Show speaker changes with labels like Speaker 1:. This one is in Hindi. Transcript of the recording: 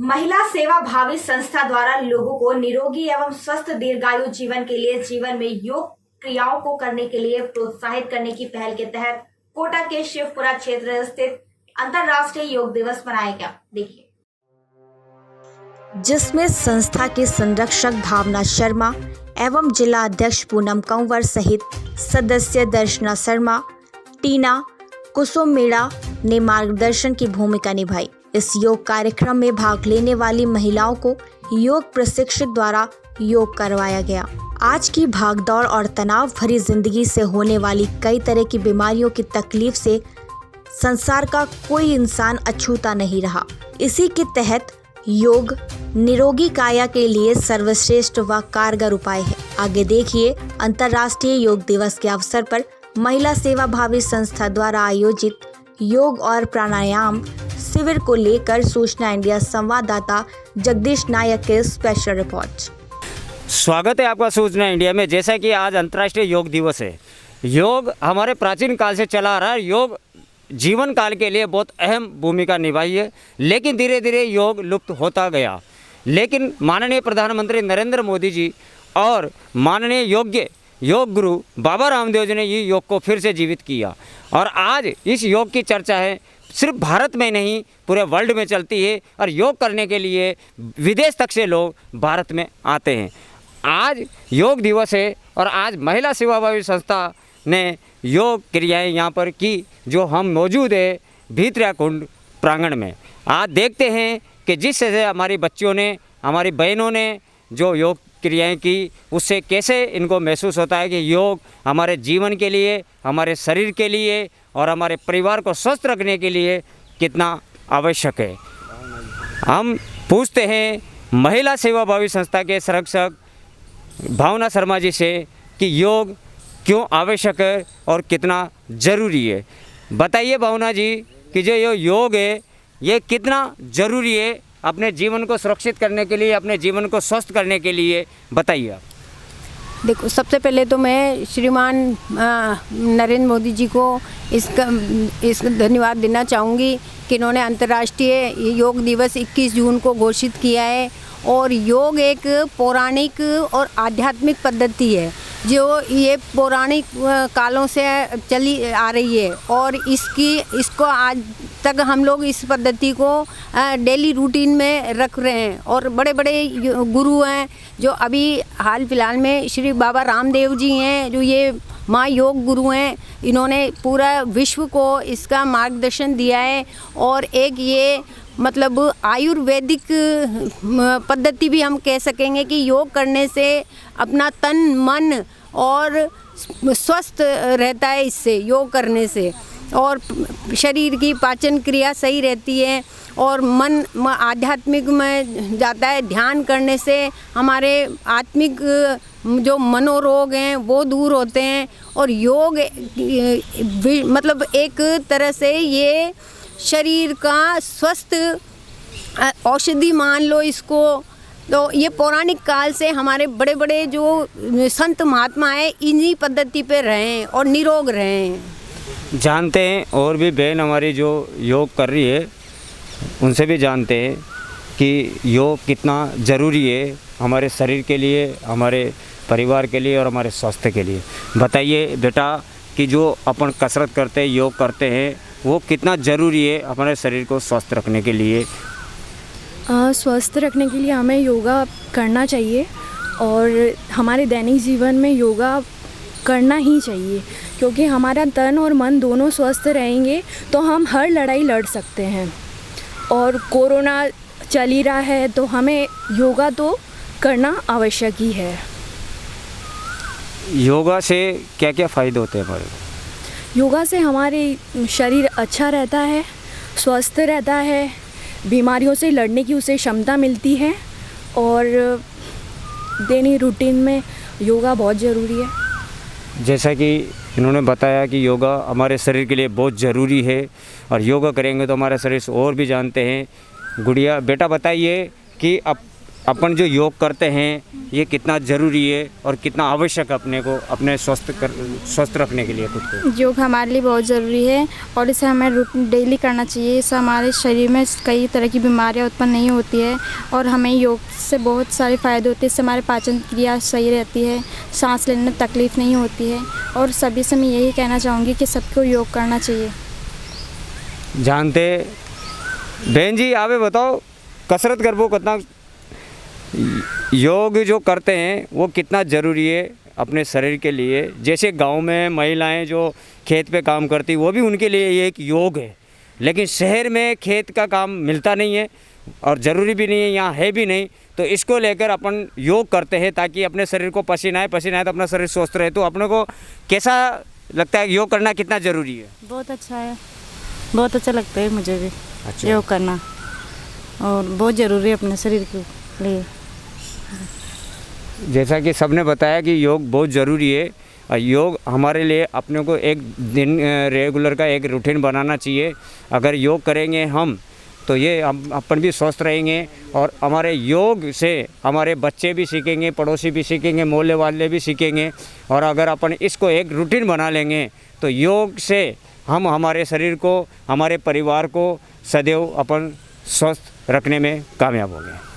Speaker 1: महिला सेवा भावी संस्था द्वारा लोगों को निरोगी एवं स्वस्थ दीर्घायु जीवन के लिए जीवन में योग क्रियाओं को करने के लिए प्रोत्साहित करने की पहल के तहत कोटा के शिवपुरा क्षेत्र स्थित अंतर्राष्ट्रीय योग दिवस मनाया गया। देखिए,
Speaker 2: जिसमें संस्था के संरक्षक भावना शर्मा एवं जिला अध्यक्ष पूनम कंवर सहित सदस्य दर्शना शर्मा, टीना, कुसुम मीणा ने मार्गदर्शन की भूमिका निभाई। इस योग कार्यक्रम में भाग लेने वाली महिलाओं को योग प्रशिक्षक द्वारा योग करवाया गया। आज की भागदौड़ और तनाव भरी जिंदगी से होने वाली कई तरह की बीमारियों की तकलीफ से संसार का कोई इंसान अछूता नहीं रहा। इसी के तहत योग निरोगी काया के लिए सर्वश्रेष्ठ व कारगर उपाय है। आगे देखिए अंतर्राष्ट्रीय योग दिवस के अवसर पर महिला सेवा भावी संस्था द्वारा आयोजित योग और प्राणायाम शिविर को लेकर सूचना इंडिया संवाददाता जगदीश नायक के स्पेशल रिपोर्ट।
Speaker 3: स्वागत है आपका सूचना इंडिया में। जैसा कि आज अंतर्राष्ट्रीय योग दिवस है। योग हमारे प्राचीन काल से चला आ रहा है। योग जीवन काल के लिए बहुत अहम भूमिका निभाई है, लेकिन धीरे धीरे योग लुप्त होता गया। लेकिन माननीय प्रधानमंत्री नरेंद्र मोदी जी और माननीय योग गुरु बाबा रामदेव जी ने ये योग को फिर से जीवित किया और आज इस योग की चर्चा है सिर्फ भारत में नहीं पूरे वर्ल्ड में चलती है और योग करने के लिए विदेश तक से लोग भारत में आते हैं। आज योग दिवस है और आज महिला सेवाभावी संस्था ने योग क्रियाएं यहाँ पर की, जो हम मौजूद है भीतरिया कुंड प्रांगण में। आज देखते हैं कि जिस से हमारी बच्चियों ने, हमारी बहनों ने जो योग क्रियाएं की, उससे कैसे इनको महसूस होता है कि योग हमारे जीवन के लिए, हमारे शरीर के लिए और हमारे परिवार को स्वस्थ रखने के लिए कितना आवश्यक है। हम पूछते हैं महिला सेवाभावी संस्था के संरक्षक भावना शर्मा जी से कि योग क्यों आवश्यक है और कितना ज़रूरी है। बताइए भावना जी कि जो ये योग है ये कितना ज़रूरी है अपने जीवन को सुरक्षित करने के लिए, अपने जीवन को स्वस्थ करने के लिए, बताइए आप।
Speaker 4: देखो, सबसे पहले तो मैं श्रीमान नरेंद्र मोदी जी को इसका धन्यवाद देना चाहूँगी कि इन्होंने अंतर्राष्ट्रीय योग दिवस 21 जून को घोषित किया है। और योग एक पौराणिक और आध्यात्मिक पद्धति है जो ये पौराणिक कालों से चली आ रही है और इसको आज तक हम लोग इस पद्धति को डेली रूटीन में रख रहे हैं। और बड़े बड़े गुरु हैं जो अभी हाल फिलहाल में श्री बाबा रामदेव जी हैं, जो ये माँ योग गुरु हैं। इन्होंने पूरा विश्व को इसका मार्गदर्शन दिया है और एक ये मतलब आयुर्वेदिक पद्धति भी हम कह सकेंगे कि योग करने से अपना तन मन और स्वस्थ रहता है इससे, योग करने से। और शरीर की पाचन क्रिया सही रहती है और मन आध्यात्मिक में जाता है। ध्यान करने से हमारे आत्मिक जो मनोरोग हैं वो दूर होते हैं। और योग मतलब एक तरह से ये शरीर का स्वस्थ औषधि मान लो इसको। तो ये पौराणिक काल से हमारे बड़े बड़े जो संत महात्मा हैं इन्हीं पद्धति पे रहे हैं और निरोग रहे हैं।
Speaker 3: जानते हैं और भी बहन हमारी जो योग कर रही है उनसे भी जानते हैं कि योग कितना ज़रूरी है हमारे शरीर के लिए, हमारे परिवार के लिए और हमारे स्वास्थ्य के लिए। बताइए बेटा कि जो अपन कसरत करते हैं, योग करते हैं, वो कितना ज़रूरी है हमारे शरीर को स्वस्थ रखने के लिए।
Speaker 5: स्वस्थ रखने के लिए हमें योगा करना चाहिए और हमारे दैनिक जीवन में योगा करना ही चाहिए, क्योंकि हमारा तन और मन दोनों स्वस्थ रहेंगे तो हम हर लड़ाई लड़ सकते हैं। और कोरोना चल ही रहा है तो हमें योगा तो करना आवश्यक ही है।
Speaker 3: योगा से क्या क्या फ़ायदे होते हैं हमारे?
Speaker 5: योगा से हमारे शरीर अच्छा रहता है, स्वस्थ रहता है, बीमारियों से लड़ने की उसे क्षमता मिलती है और दैनिक रूटीन में योगा बहुत ज़रूरी है।
Speaker 3: जैसा कि इन्होंने बताया कि योगा हमारे शरीर के लिए बहुत ज़रूरी है और योगा करेंगे तो हमारा शरीर और भी जानते हैं। गुड़िया बेटा बताइए कि अब अपन जो योग करते हैं ये कितना ज़रूरी है और कितना आवश्यक अपने को अपने स्वस्थ रखने के लिए खुद को?
Speaker 6: योग हमारे लिए बहुत ज़रूरी है और इसे हमें डेली करना चाहिए। इससे हमारे शरीर में कई तरह की बीमारियां उत्पन्न नहीं होती है और हमें योग से बहुत सारे फ़ायदे होते हैं। इससे हमारे पाचन क्रिया सही रहती है, सांस लेने में तकलीफ़ नहीं होती है और सभी से मैं यही कहना चाहूँगी कि सबको योग करना चाहिए।
Speaker 3: जानते बहन जी, आवे बताओ कसरत करबो कितना योग जो करते हैं वो कितना ज़रूरी है अपने शरीर के लिए? जैसे गांव में महिलाएं जो खेत पे काम करती वो भी उनके लिए ये एक योग है, लेकिन शहर में खेत का काम मिलता नहीं है और ज़रूरी भी नहीं है, यहाँ है भी नहीं। तो इसको लेकर अपन योग करते हैं ताकि अपने शरीर को पसीना आए तो अपना शरीर स्वस्थ रहे। तो अपने को कैसा लगता है योग करना कितना ज़रूरी है?
Speaker 7: बहुत अच्छा है, बहुत अच्छा लगता है मुझे भी।
Speaker 3: अच्छा।
Speaker 7: योग करना और बहुत ज़रूरी है अपने शरीर के लिए।
Speaker 3: जैसा कि सबने बताया कि योग बहुत ज़रूरी है और योग हमारे लिए अपने को एक दिन रेगुलर का एक रूटीन बनाना चाहिए। अगर योग करेंगे हम तो ये हम अपन भी स्वस्थ रहेंगे और हमारे योग से हमारे बच्चे भी सीखेंगे, पड़ोसी भी सीखेंगे, मोहल्ले वाले भी सीखेंगे। और अगर अपन इसको एक रूटीन बना लेंगे तो योग से हम हमारे शरीर को, हमारे परिवार को सदैव अपन स्वस्थ रखने में कामयाब होंगे।